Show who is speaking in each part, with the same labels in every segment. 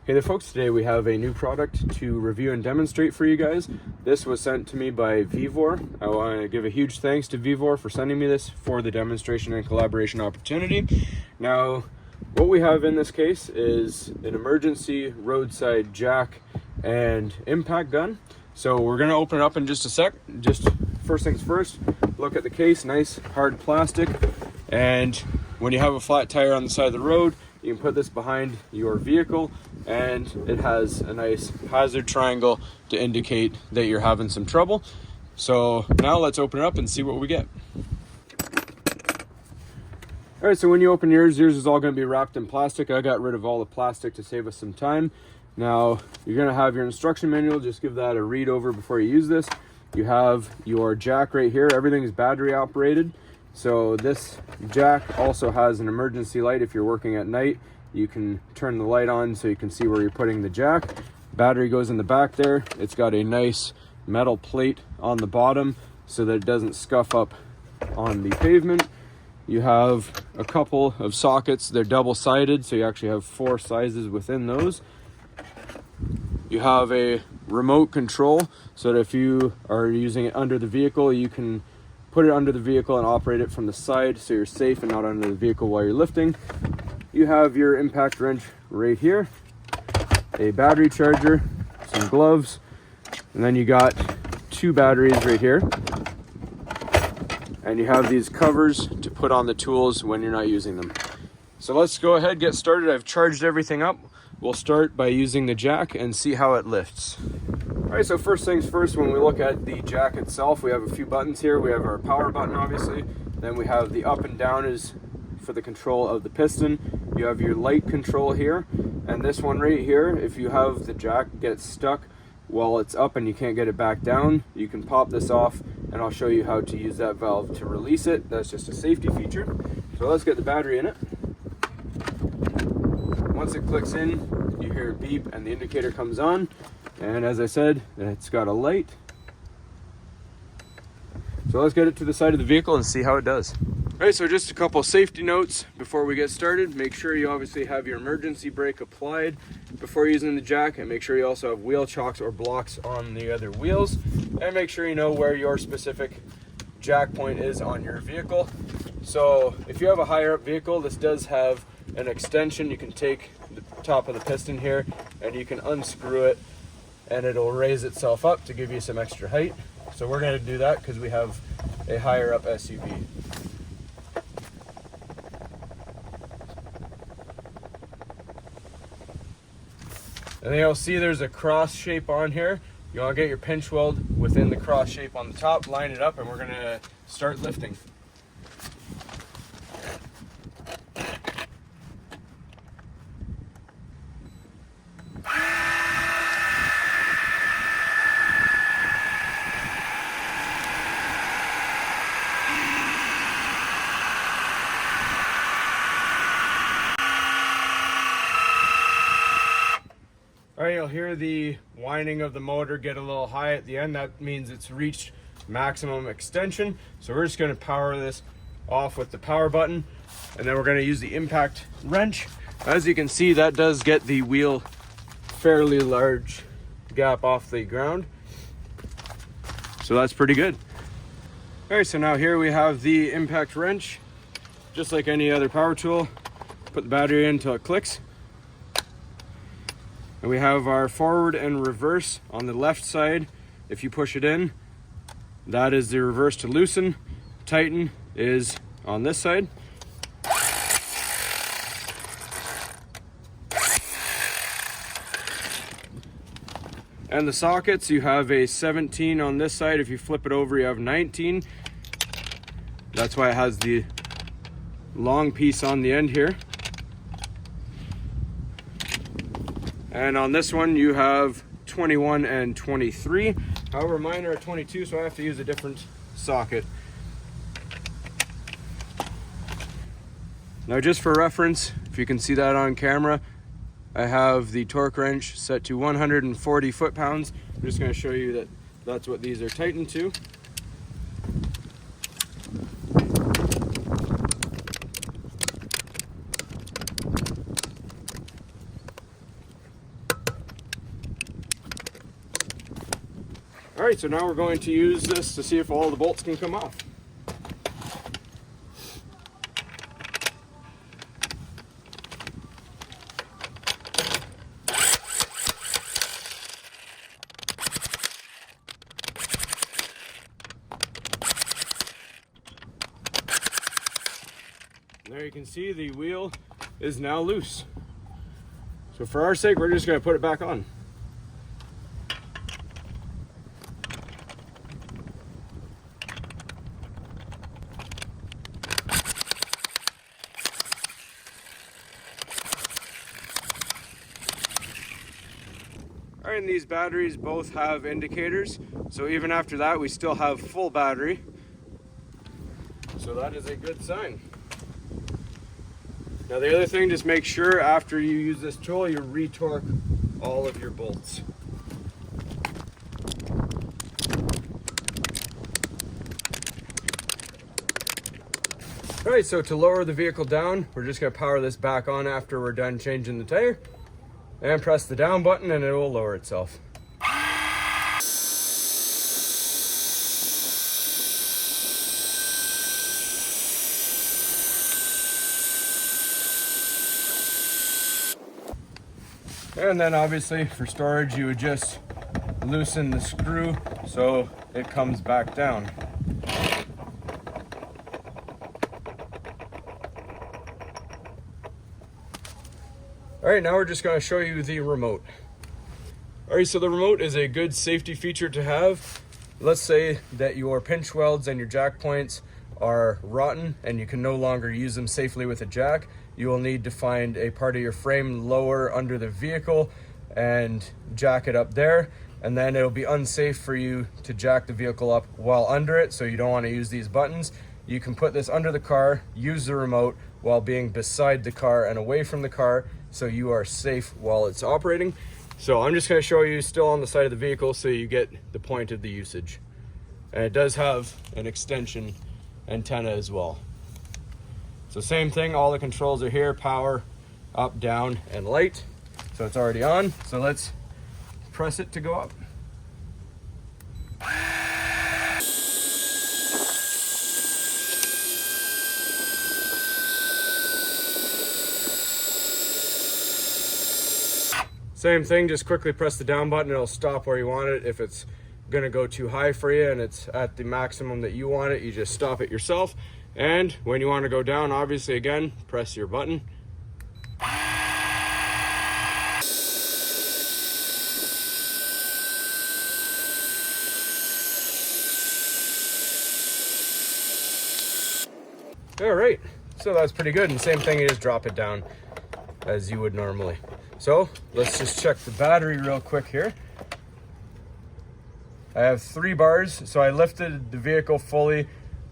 Speaker 1: Hey there folks, today we have a new product to review and demonstrate for you guys. This was sent to me by VEVOR. I want to give a huge thanks to VEVOR for sending me this for the demonstration and collaboration opportunity. Now, what we have in this case is an emergency roadside jack and impact gun. So we're going to open it up in just a sec. Just first things first, look at the case, nice hard plastic. And when you have a flat tire on the side of the road, you can put this behind your vehicle and it has a nice hazard triangle to indicate that you're having some trouble. So now let's open it up and see what we get. All right, so when you open yours is all going to be wrapped in plastic. I got rid of all the plastic to save us some time. Now you're going to have your instruction manual. Just give that a read over before you use this. You have your jack right here. Everything is battery operated. So this jack also has an emergency light. If you're working at night, you can turn the light on so you can see where you're putting the jack. Battery goes in the back there. It's got a nice metal plate on the bottom so that it doesn't scuff up on the pavement. You have a couple of sockets. They're double-sided, so you actually have 4 sizes within those. You have a remote control so that if you are using it under the vehicle, you can put it under the vehicle and operate it from the side so you're safe and not under the vehicle while you're lifting. You have your impact wrench right here, a battery charger, some gloves, and then you got 2 batteries right here. And you have these covers to put on the tools when you're not using them. So let's go ahead, get started. I've charged everything up. We'll start by using the jack and see how it lifts. All right, so first things first, when we look at the jack itself, we have a few buttons here. We have our power button, obviously. Then we have the up and down is for the control of the piston. You have your light control here. And this one right here, if you have the jack get stuck while it's up and you can't get it back down, you can pop this off and I'll show you how to use that valve to release it. That's just a safety feature. So let's get the battery in it. Once it clicks in, you hear a beep and the indicator comes on. And as I said, it's got a light. So let's get it to the side of the vehicle and see how it does. All right, so just a couple safety notes before we get started. Make sure you obviously have your emergency brake applied before using the jack, and make sure you also have wheel chocks or blocks on the other wheels, and make sure you know where your specific jack point is on your vehicle. So if you have a higher up vehicle, this does have an extension. You can take the top of the piston here and you can unscrew it and it'll raise itself up to give you some extra height. So we're going to do that because we have a higher up SUV. And then you'll see there's a cross shape on here. You want to get your pinch weld within the cross shape on the top, line it up, and we're going to start lifting. All right, you'll hear the whining of the motor get a little high at the end. That means it's reached maximum extension. So we're just going to power this off with the power button, and then we're going to use the impact wrench. As you can see, that does get the wheel fairly large gap off the ground. So that's pretty good. All right, so now here we have the impact wrench. Just like any other power tool, put the battery in until it clicks. And we have our forward and reverse on the left side. If you push it in, that is the reverse to loosen. Tighten is on this side. And the sockets, you have a 17 on this side. If you flip it over, you have 19. That's why it has the long piece on the end here. And on this one, you have 21 and 23. However, mine are 22, so I have to use a different socket. Now, just for reference, if you can see that on camera, I have the torque wrench set to 140 foot-pounds. I'm just going to show you that that's what these are tightened to. All right, so now we're going to use this to see if all the bolts can come off. There you can see the wheel is now loose. So for our sake, we're just going to put it back on. All right, and these batteries both have indicators. So even after that, we still have full battery. So that is a good sign. Now the other thing, just make sure after you use this tool, you re-torque all of your bolts. All right, so to lower the vehicle down, we're just gonna power this back on after we're done changing the tire, and press the down button and it will lower itself. And then obviously for storage, you would just loosen the screw so it comes back down. All right, now we're just going to show you the remote. All right, so the remote is a good safety feature to have. Let's say that your pinch welds and your jack points are rotten and you can no longer use them safely with a jack. You will need to find a part of your frame lower under the vehicle and jack it up there, and then it'll be unsafe for you to jack the vehicle up while under it, so you don't want to use these buttons. You can put this under the car, use the remote while being beside the car and away from the car, so you are safe while it's operating. So I'm just going to show you still on the side of the vehicle so you get the point of the usage. And it does have an extension antenna as well. So same thing, all the controls are here: power, up, down, and light. So it's already on, so let's press it to go up. Same thing, just quickly press the down button, it'll stop where you want it. If it's gonna go too high for you and it's at the maximum that you want it, you just stop it yourself. And when you want to go down, obviously again, press your button. All right, so that's pretty good. And same thing, you just drop it down as you would normally. So let's just check the battery real quick here. I have 3 bars, so I lifted the vehicle fully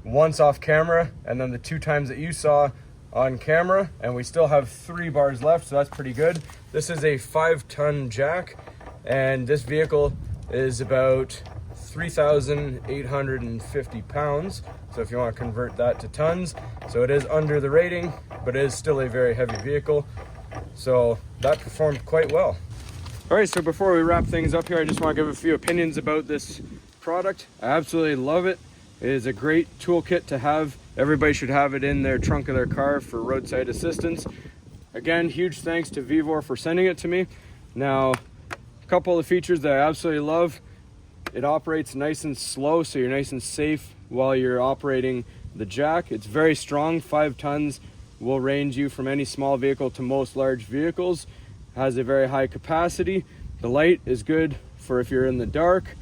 Speaker 1: once off camera, and then the 2 times that you saw on camera, and we still have 3 bars left, so that's pretty good. This is a 5-ton jack, and this vehicle is about 3,850 pounds. So if you want to convert that to tons, so it is under the rating, but it is still a very heavy vehicle. So that performed quite well. All right, so before we wrap things up here, I just want to give a few opinions about this product. I absolutely love it. It is a great toolkit to have. Everybody should have it in their trunk of their car for roadside assistance. Again, huge thanks to VEVOR for sending it to me. Now, a couple of features that I absolutely love. It operates nice and slow, so you're nice and safe while you're operating the jack. It's very strong, 5 tons, will range you from any small vehicle to most large vehicles. Has a very high capacity. The light is good for if you're in the dark.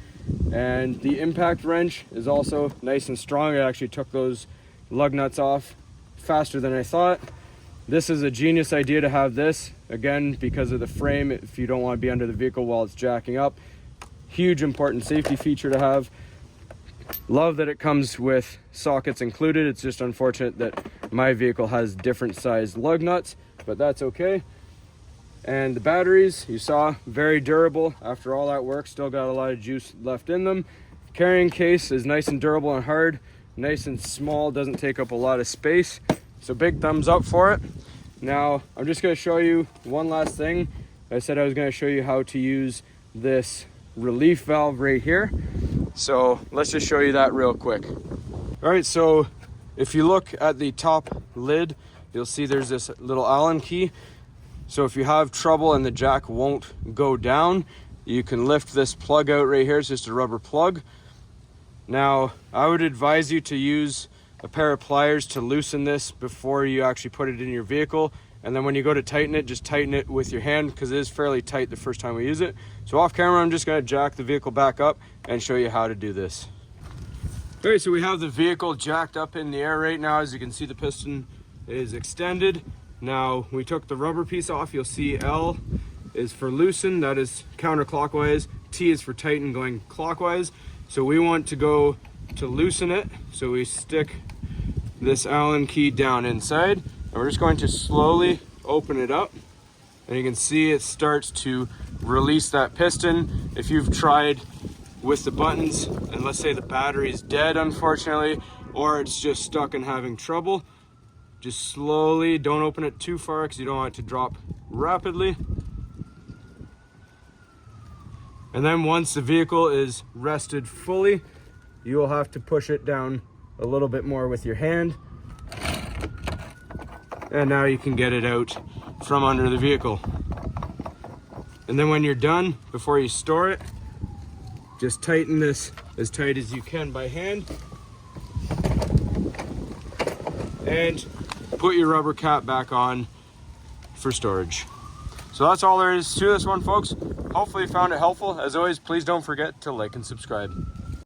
Speaker 1: And the impact wrench is also nice and strong. I actually took those lug nuts off faster than I thought. This is a genius idea to have this, again, because of the frame, if you don't want to be under the vehicle while it's jacking up. Huge important safety feature to have. Love that it comes with sockets included. It's just unfortunate that my vehicle has different sized lug nuts, but that's okay. And the batteries, you saw, very durable. After all that work, still got a lot of juice left in them. Carrying case is nice and durable and hard, nice and small, doesn't take up a lot of space. So big thumbs up for it. Now, I'm just gonna show you one last thing. I said I was gonna show you how to use this relief valve right here. So let's just show you that real quick. All right, so if you look at the top lid, you'll see there's this little Allen key. So if you have trouble and the jack won't go down, you can lift this plug out right here. It's just a rubber plug. Now, I would advise you to use a pair of pliers to loosen this before you actually put it in your vehicle. And then when you go to tighten it, just tighten it with your hand because it is fairly tight the first time we use it. So off camera, I'm just gonna jack the vehicle back up and show you how to do this. All right, so we have the vehicle jacked up in the air right now. As you can see, the piston is extended. Now, we took the rubber piece off. You'll see L is for loosen, that is counterclockwise. T is for tighten, going clockwise. So we want to go to loosen it. So we stick this Allen key down inside, and we're just going to slowly open it up. And you can see it starts to release that piston. If you've tried with the buttons, and let's say the battery is dead, unfortunately, or it's just stuck and having trouble, just slowly, don't open it too far because you don't want it to drop rapidly. And then once the vehicle is rested fully, you will have to push it down a little bit more with your hand. And now you can get it out from under the vehicle. And then when you're done, before you store it, just tighten this as tight as you can by hand. And put your rubber cap back on for storage. So that's all there is to this one, folks. Hopefully you found it helpful. As always, please don't forget to like and subscribe.